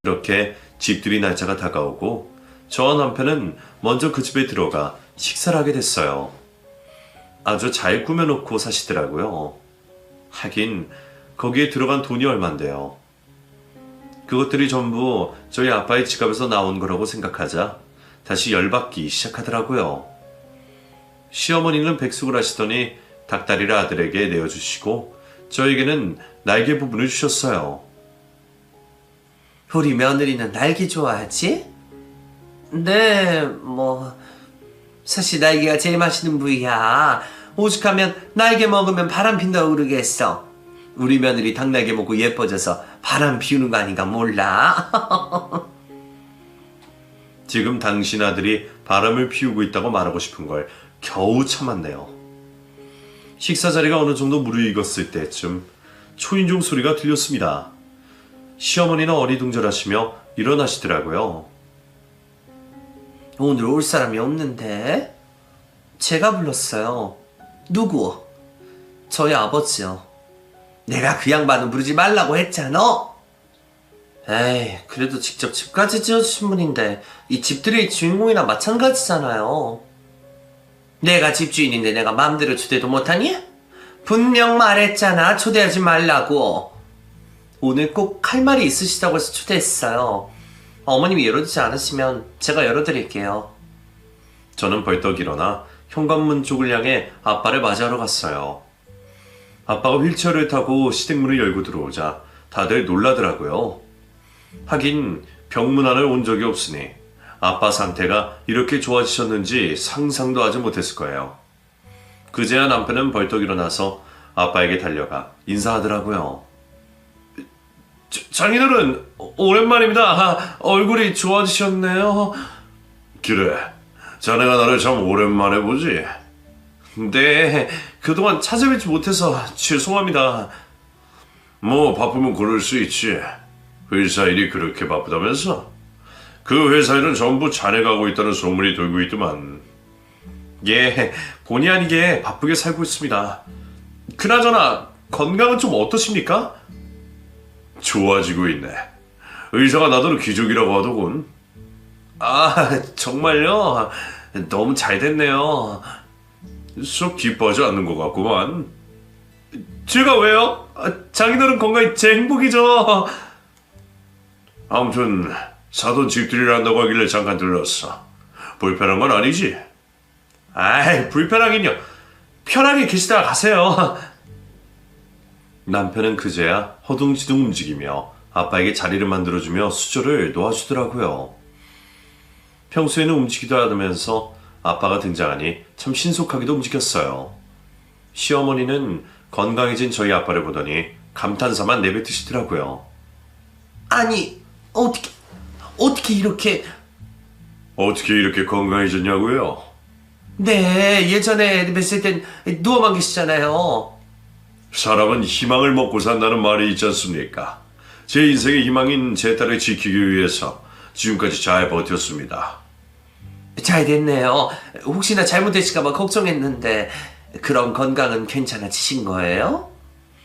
그렇게 집들이 날짜가 다가오고 저와 남편은 먼저 그 집에 들어가 식사를 하게 됐어요. 아주 잘 꾸며놓고 사시더라고요. 하긴 거기에 들어간 돈이 얼만데요. 그것들이 전부 저희 아빠의 지갑에서 나온 거라고 생각하자 다시 열받기 시작하더라고요. 시어머니는 백숙을 하시더니 닭다리를 아들에게 내어주시고 저에게는 날개 부분을 주셨어요. 우리 며느리는 날개 좋아하지? 네, 사실 날개가 제일 맛있는 부위야. 오죽하면 날개 먹으면 바람 핀다고 그러겠어. 우리 며느리 닭날개 먹고 예뻐져서 바람 피우는 거 아닌가 몰라. 지금 당신 아들이 바람을 피우고 있다고 말하고 싶은 걸 겨우 참았네요. 식사 자리가 어느 정도 무르익었을 때쯤 초인종 소리가 들렸습니다. 시어머니는 어리둥절하시며 일어나시더라고요. 오늘 올 사람이 없는데? 제가 불렀어요. 누구? 저희 아버지요. 내가 그 양반은 부르지 말라고 했잖아. 에이, 그래도 직접 집까지 지어주신 분인데 이 집들이 주인공이나 마찬가지잖아요. 내가 집주인인데 내가 마음대로 초대도 못하니? 분명 말했잖아, 초대하지 말라고. 오늘 꼭 할 말이 있으시다고 해서 초대했어요. 어머님이 열어주지 않으시면 제가 열어드릴게요. 저는 벌떡 일어나 현관문 쪽을 향해 아빠를 맞이하러 갔어요. 아빠가 휠체어를 타고 시댁문을 열고 들어오자 다들 놀라더라고요. 하긴 병문안을 온 적이 없으니 아빠 상태가 이렇게 좋아지셨는지 상상도 하지 못했을 거예요. 그제야 남편은 벌떡 일어나서 아빠에게 달려가 인사하더라고요. 장인어른, 오랜만입니다. 얼굴이 좋아지셨네요. 그래, 자네가 나를 참 오랜만에 보지. 네, 그동안 찾아뵙지 못해서 죄송합니다. 뭐 바쁘면 그럴 수 있지. 회사 일이 그렇게 바쁘다면서? 그 회사 일은 전부 자네가 하고 있다는 소문이 돌고 있더만. 예, 본의 아니게 바쁘게 살고 있습니다. 그나저나 건강은 좀 어떠십니까? 좋아지고 있네. 의사가 나더러 기적이라고 하더군. 아, 정말요? 너무 잘 됐네요. 썩 기뻐하지 않는 것 같구만. 제가 왜요? 장인어른 건강이 제 행복이죠. 아무튼 사돈 집들이를 한다고 하길래 잠깐 들렀어. 불편한 건 아니지? 아이, 불편하긴요. 편하게 계시다가 가세요. 남편은 그제야 허둥지둥 움직이며 아빠에게 자리를 만들어주며 수저를 놓아주더라고요. 평소에는 움직이도 않으면서 아빠가 등장하니 참 신속하게도 움직였어요. 시어머니는 건강해진 저희 아빠를 보더니 감탄사만 내뱉으시더라고요. 아니, 어떻게 이렇게... 어떻게 이렇게 건강해졌냐고요? 네, 예전에 뵀을 땐 누워만 계시잖아요. 사람은 희망을 먹고 산다는 말이 있지 않습니까? 제 인생의 희망인 제 딸을 지키기 위해서 지금까지 잘 버텼습니다. 잘 됐네요. 혹시나 잘못되실까봐 걱정했는데 그런 건강은 괜찮아지신 거예요?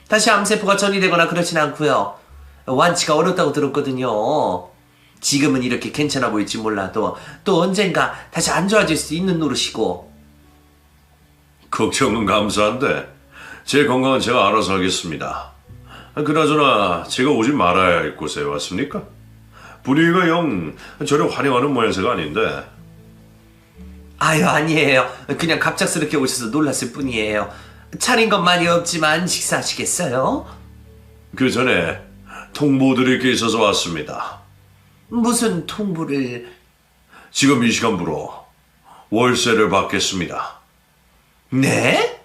다시 암세포가 전이되거나 그렇진 않고요. 완치가 어렵다고 들었거든요. 지금은 이렇게 괜찮아 보일지 몰라도 또 언젠가 다시 안 좋아질 수 있는 노릇이고. 걱정은 감사한데 제 건강은 제가 알아서 하겠습니다. 그나저나 제가 오지 말아야 할 곳에 왔습니까? 분위기가 영 저를 환영하는 모양새가 아닌데. 아유, 아니에요. 그냥 갑작스럽게 오셔서 놀랐을 뿐이에요. 차린 건 많이 없지만 식사하시겠어요? 그 전에 통보 드릴 게 있어서 왔습니다. 무슨 통보를... 지금 이 시간부로 월세를 받겠습니다. 네?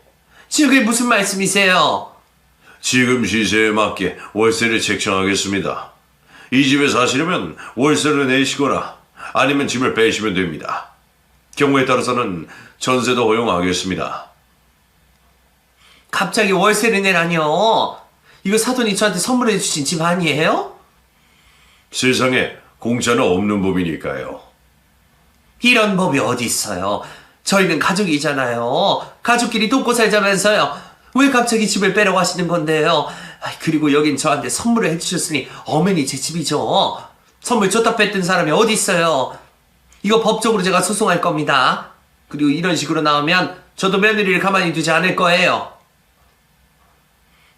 지금 그게 무슨 말씀이세요? 지금 시세에 맞게 월세를 책정하겠습니다. 이 집에 사시려면 월세를 내시거나 아니면 집을 빼시면 됩니다. 경우에 따라서는 전세도 허용하겠습니다. 갑자기 월세를 내라뇨? 이거 사돈이 저한테 선물해 주신 집 아니에요? 세상에 공짜는 없는 법이니까요. 이런 법이 어디 있어요? 저희는 가족이잖아요. 가족끼리 돕고 살자면서요. 왜 갑자기 집을 빼라고 하시는 건데요? 그리고 여긴 저한테 선물을 해주셨으니 엄연히 제 집이죠. 선물 줬다 뺐던 사람이 어디 있어요? 이거 법적으로 제가 소송할 겁니다. 그리고 이런 식으로 나오면 저도 며느리를 가만히 두지 않을 거예요.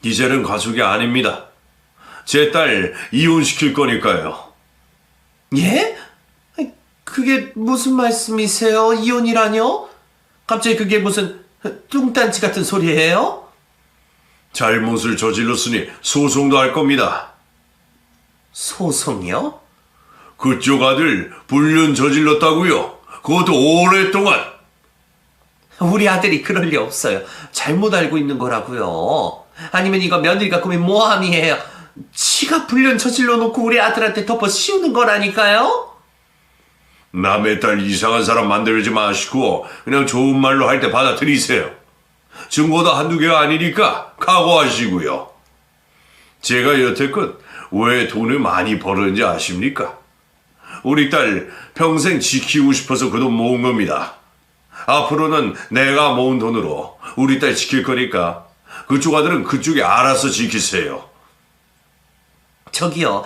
이제는 가족이 아닙니다. 제 딸 이혼시킬 거니까요. 예? 그게 무슨 말씀이세요? 이혼이라뇨? 갑자기 그게 무슨 뚱딴지 같은 소리예요? 잘못을 저질렀으니 소송도 할 겁니다. 소송이요? 그쪽 아들 불륜 저질렀다고요? 그것도 오랫동안. 우리 아들이 그럴 리 없어요. 잘못 알고 있는 거라고요. 아니면 이거 며느리가 꾸민 모함이에요. 지가 불륜 저질러 놓고 우리 아들한테 덮어 씌우는 거라니까요? 남의 딸 이상한 사람 만들지 마시고 그냥 좋은 말로 할 때 받아들이세요. 증거도 한두 개가 아니니까 각오하시고요. 제가 여태껏 왜 돈을 많이 벌었는지 아십니까? 우리 딸 평생 지키고 싶어서 그 돈 모은 겁니다. 앞으로는 내가 모은 돈으로 우리 딸 지킬 거니까 그쪽 아들은 그쪽에 알아서 지키세요. 저기요,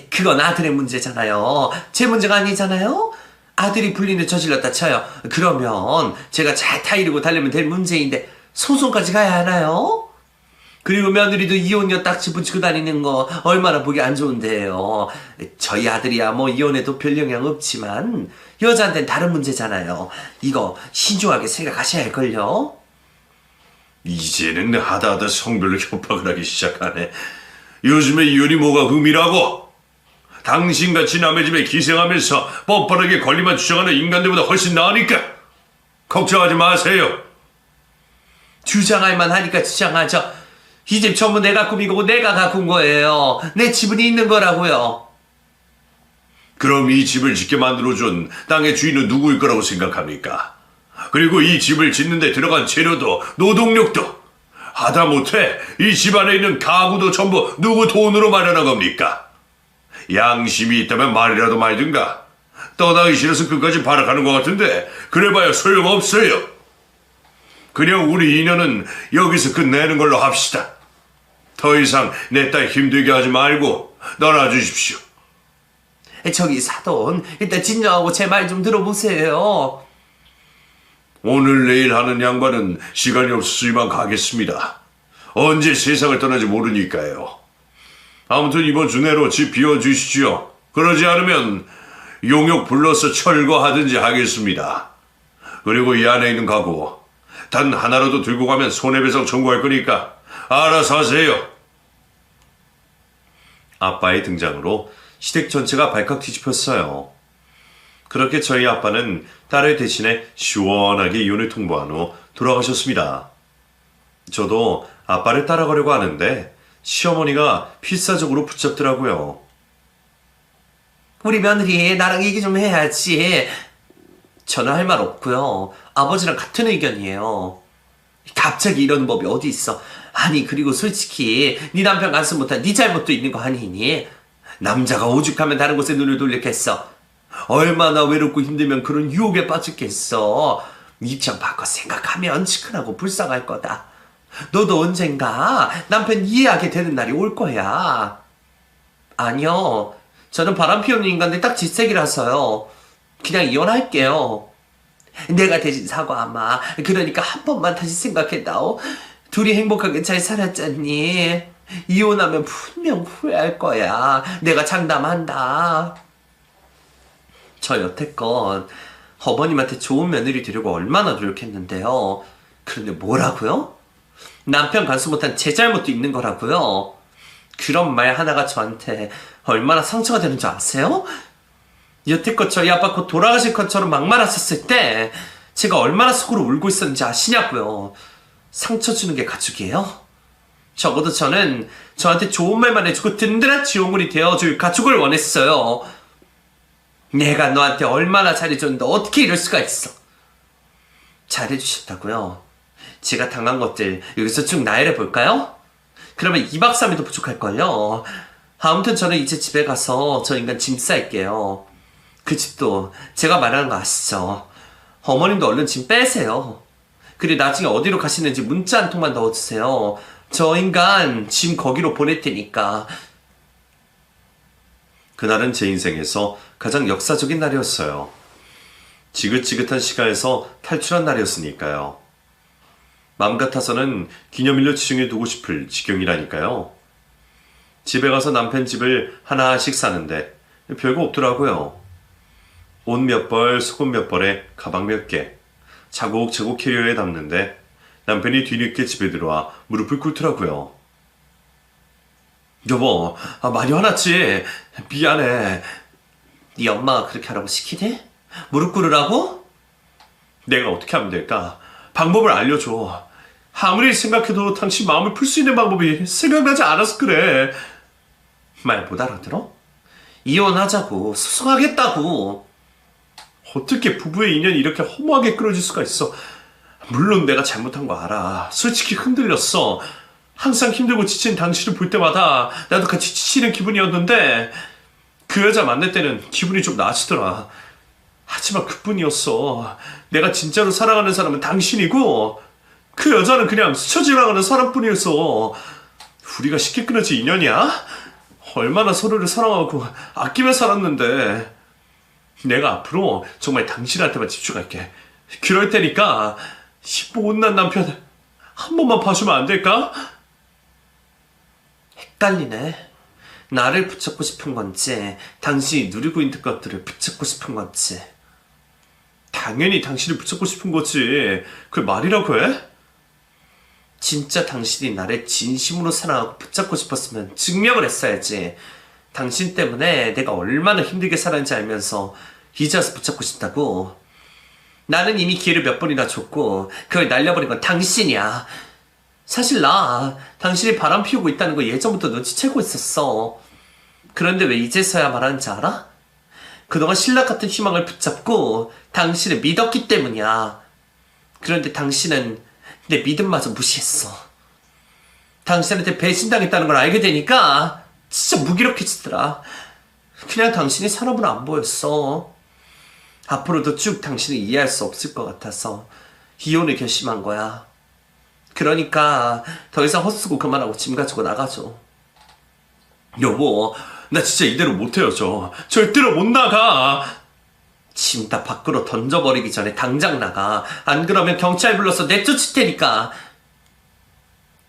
그건 아들의 문제잖아요. 제 문제가 아니잖아요? 아들이 불륜을 저질렀다 쳐요. 그러면 제가 잘 타이르고 달래면 될 문제인데 소송까지 가야 하나요? 그리고 며느리도 이혼녀 딱지 붙이고 다니는 거 얼마나 보기 안 좋은데요. 저희 아들이야 뭐 이혼해도 별 영향 없지만 여자한테는 다른 문제잖아요. 이거 신중하게 생각하셔야 할걸요. 이제는 하다 성별로 협박을 하기 시작하네. 요즘에 이혼이 뭐가 흠이라고? 당신같이 남의 집에 기생하면서 뻔뻔하게 권리만 주장하는 인간들보다 훨씬 나으니까 걱정하지 마세요. 주장할 만하니까 주장하죠. 이 집 전부 내가 꾸미고 내가 가꾼 거예요. 내 지분이 있는 거라고요. 그럼 이 집을 짓게 만들어준 땅의 주인은 누구일 거라고 생각합니까? 그리고 이 집을 짓는데 들어간 재료도 노동력도 하다못해 이 집 안에 있는 가구도 전부 누구 돈으로 마련한 겁니까? 양심이 있다면 말이라도 말든가. 떠나기 싫어서 끝까지 발악하는 것 같은데 그래봐야 소용없어요. 그냥 우리 인연은 여기서 끝내는 걸로 합시다. 더 이상 내 딸 힘들게 하지 말고 떠나주십시오. 저기 사돈, 일단 진정하고 제 말 좀 들어보세요. 오늘 내일 하는 양반은 시간이 없어서 이만 가겠습니다. 언제 세상을 떠나지 모르니까요. 아무튼 이번 주 내로 집 비워주시죠. 그러지 않으면 용역 불러서 철거하든지 하겠습니다. 그리고 이 안에 있는 가구 단 하나라도 들고 가면 손해배상 청구할 거니까 알아서 하세요. 아빠의 등장으로 시댁 전체가 발칵 뒤집혔어요. 그렇게 저희 아빠는 딸을 대신해 시원하게 이혼을 통보한 후 돌아가셨습니다. 저도 아빠를 따라가려고 하는데 시어머니가 필사적으로 붙잡더라고요. 우리 며느리 나랑 얘기 좀 해야지. 저는 할 말 없고요. 아버지랑 같은 의견이에요. 갑자기 이러는 법이 어디 있어. 아니 그리고 솔직히 네 남편 간섭 못한 네 잘못도 있는 거 아니니? 남자가 오죽하면 다른 곳에 눈을 돌렸겠어. 얼마나 외롭고 힘들면 그런 유혹에 빠졌겠어. 입장 바꿔 생각하면 치근하고 불쌍할 거다. 너도 언젠가 남편 이해하게 되는 날이 올 거야. 아니요. 저는 바람피우는 인간들 딱 질색이라서요. 그냥 이혼할게요. 내가 대신 사과하마. 그러니까 한 번만 다시 생각해다오. 둘이 행복하게 잘 살았잖니. 이혼하면 분명 후회할 거야. 내가 장담한다. 저 여태껏 어머님한테 좋은 며느리 되려고 얼마나 노력했는데요. 그런데 뭐라고요? 남편 간수 못한 제 잘못도 있는 거라고요? 그런 말 하나가 저한테 얼마나 상처가 되는 줄 아세요? 여태껏 저희 아빠 곧 돌아가실 것처럼 막말하셨을 때 제가 얼마나 속으로 울고 있었는지 아시냐고요. 상처 주는 게 가족이에요? 적어도 저는 저한테 좋은 말만 해주고 든든한 지원군이 되어줄 가족을 원했어요. 내가 너한테 얼마나 잘해줬는데 어떻게 이럴 수가 있어. 잘해주셨다고요? 제가 당한 것들 여기서 쭉 나열해 볼까요? 그러면 2박 3일도 부족할걸요. 아무튼 저는 이제 집에 가서 저 인간 짐 쌀게요. 그 집도 제가 말하는 거 아시죠? 어머님도 얼른 짐 빼세요. 그리고 나중에 어디로 가시는지 문자 한 통만 넣어주세요. 저 인간 짐 거기로 보낼 테니까. 그날은 제 인생에서 가장 역사적인 날이었어요. 지긋지긋한 시간에서 탈출한 날이었으니까요. 마음 같아서는 기념일로 지정해 두고 싶을 지경이라니까요. 집에 가서 남편 집을 하나씩 사는데 별거 없더라고요. 옷 몇 벌, 속옷 몇 벌에 가방 몇 개, 차곡차곡 캐리어에 담는데 남편이 뒤늦게 집에 들어와 무릎을 꿇더라고요. 여보, 많이 화났지? 미안해. 네 엄마가 그렇게 하라고 시키대? 무릎 꿇으라고? 내가 어떻게 하면 될까? 방법을 알려줘. 아무리 생각해도 당신 마음을 풀 수 있는 방법이 생각나지 않아서 그래. 말 못 알아들어? 이혼하자고, 소송하겠다고. 어떻게 부부의 인연이 이렇게 허무하게 끊어질 수가 있어? 물론 내가 잘못한 거 알아. 솔직히 흔들렸어. 항상 힘들고 지친 당신을 볼 때마다 나도 같이 지치는 기분이었는데 그 여자 만날 때는 기분이 좀 나아지더라. 하지만 그뿐이었어. 내가 진짜로 사랑하는 사람은 당신이고 그 여자는 그냥 스쳐 지나가는 사람뿐이었어. 우리가 쉽게 끊어질 인연이야? 얼마나 서로를 사랑하고 아끼며 살았는데. 내가 앞으로 정말 당신한테만 집중할게. 그럴 테니까 이 못난 남편 한 번만 봐주면 안 될까? 헷갈리네. 나를 붙잡고 싶은 건지 당신이 누리고 있는 것들을 붙잡고 싶은 건지. 당연히 당신을 붙잡고 싶은 거지. 그게 말이라고 해? 진짜 당신이 나를 진심으로 사랑하고 붙잡고 싶었으면 증명을 했어야지. 당신 때문에 내가 얼마나 힘들게 살았는지 알면서 이제 와서 붙잡고 싶다고. 나는 이미 기회를 몇 번이나 줬고 그걸 날려버린 건 당신이야. 사실 나 당신이 바람 피우고 있다는 거 예전부터 눈치채고 있었어. 그런데 왜 이제서야 말하는지 알아? 그동안 신라 같은 희망을 붙잡고 당신을 믿었기 때문이야. 그런데 당신은 내 믿음마저 무시했어. 당신한테 배신당했다는 걸 알게 되니까 진짜 무기력해지더라. 그냥 당신이 사람으로 안 보였어. 앞으로도 쭉 당신을 이해할 수 없을 것 같아서 이혼을 결심한 거야. 그러니까 더 이상 헛수고 그만하고 짐 가지고 나가줘. 여보, 나 진짜 이대로 못 헤어져. 절대로 못 나가. 짐 다 밖으로 던져버리기 전에 당장 나가. 안 그러면 경찰 불러서 내쫓을 테니까.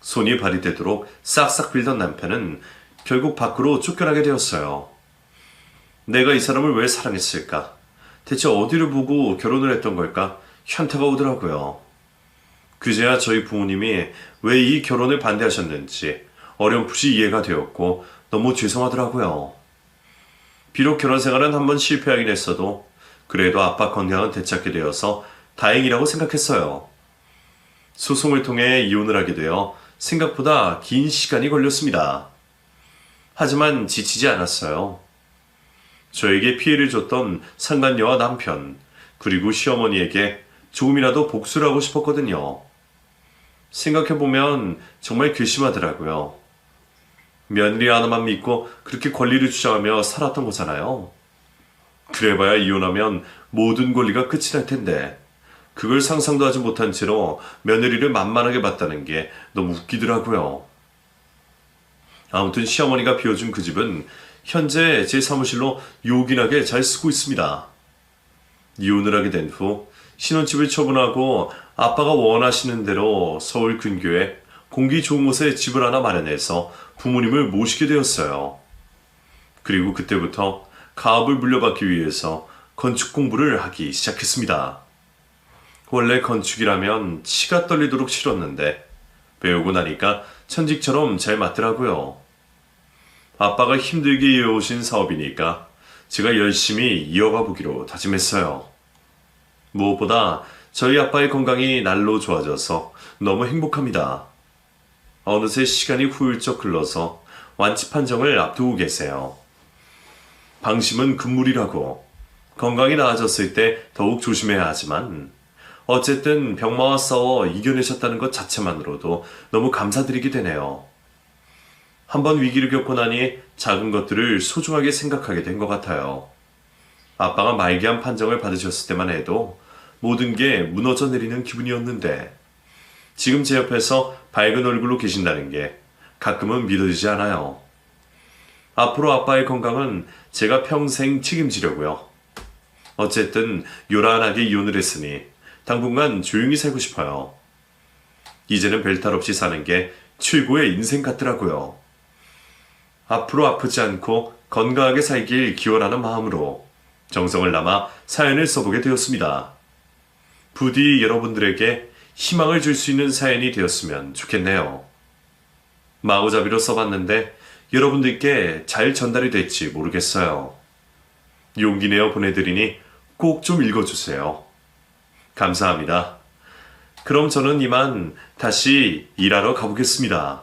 손이 발이 되도록 싹싹 빌던 남편은 결국 밖으로 쫓겨나게 되었어요. 내가 이 사람을 왜 사랑했을까? 대체 어디를 보고 결혼을 했던 걸까? 현타가 오더라고요. 그제야 저희 부모님이 왜 이 결혼을 반대하셨는지 어렴풋이 이해가 되었고 너무 죄송하더라고요. 비록 결혼 생활은 한번 실패하긴 했어도 그래도 아빠 건강은 되찾게 되어서 다행이라고 생각했어요. 소송을 통해 이혼을 하게 되어 생각보다 긴 시간이 걸렸습니다. 하지만 지치지 않았어요. 저에게 피해를 줬던 상간녀와 남편, 그리고 시어머니에게 조금이라도 복수를 하고 싶었거든요. 생각해보면 정말 괘씸하더라고요. 며느리 하나만 믿고 그렇게 권리를 주장하며 살았던 거잖아요. 그래봐야 이혼하면 모든 권리가 끝이 날 텐데 그걸 상상도 하지 못한 채로 며느리를 만만하게 봤다는 게 너무 웃기더라고요. 아무튼 시어머니가 비워준 그 집은 현재 제 사무실로 요긴하게 잘 쓰고 있습니다. 이혼을 하게 된 후 신혼집을 처분하고 아빠가 원하시는 대로 서울 근교에 공기 좋은 곳에 집을 하나 마련해서 부모님을 모시게 되었어요. 그리고 그때부터 가업을 물려받기 위해서 건축 공부를 하기 시작했습니다. 원래 건축이라면 치가 떨리도록 싫었는데 배우고 나니까 천직처럼 잘 맞더라고요. 아빠가 힘들게 이어오신 사업이니까 제가 열심히 이어가 보기로 다짐했어요. 무엇보다 저희 아빠의 건강이 날로 좋아져서 너무 행복합니다. 어느새 시간이 훌쩍 흘러서 완치 판정을 앞두고 계세요. 방심은 금물이라고 건강이 나아졌을 때 더욱 조심해야 하지만 어쨌든 병마와 싸워 이겨내셨다는 것 자체만으로도 너무 감사드리게 되네요. 한번 위기를 겪고 나니 작은 것들을 소중하게 생각하게 된 것 같아요. 아빠가 말기암 판정을 받으셨을 때만 해도 모든 게 무너져 내리는 기분이었는데 지금 제 옆에서 밝은 얼굴로 계신다는 게 가끔은 믿어지지 않아요. 앞으로 아빠의 건강은 제가 평생 책임지려고요. 어쨌든 요란하게 이혼을 했으니 당분간 조용히 살고 싶어요. 이제는 별탈 없이 사는 게 최고의 인생 같더라고요. 앞으로 아프지 않고 건강하게 살길 기원하는 마음으로 정성을 담아 사연을 써보게 되었습니다. 부디 여러분들에게 희망을 줄 수 있는 사연이 되었으면 좋겠네요. 마구잡이로 써봤는데 여러분들께 잘 전달이 될지 모르겠어요. 용기 내어 보내드리니 꼭 좀 읽어주세요. 감사합니다. 그럼 저는 이만 다시 일하러 가보겠습니다.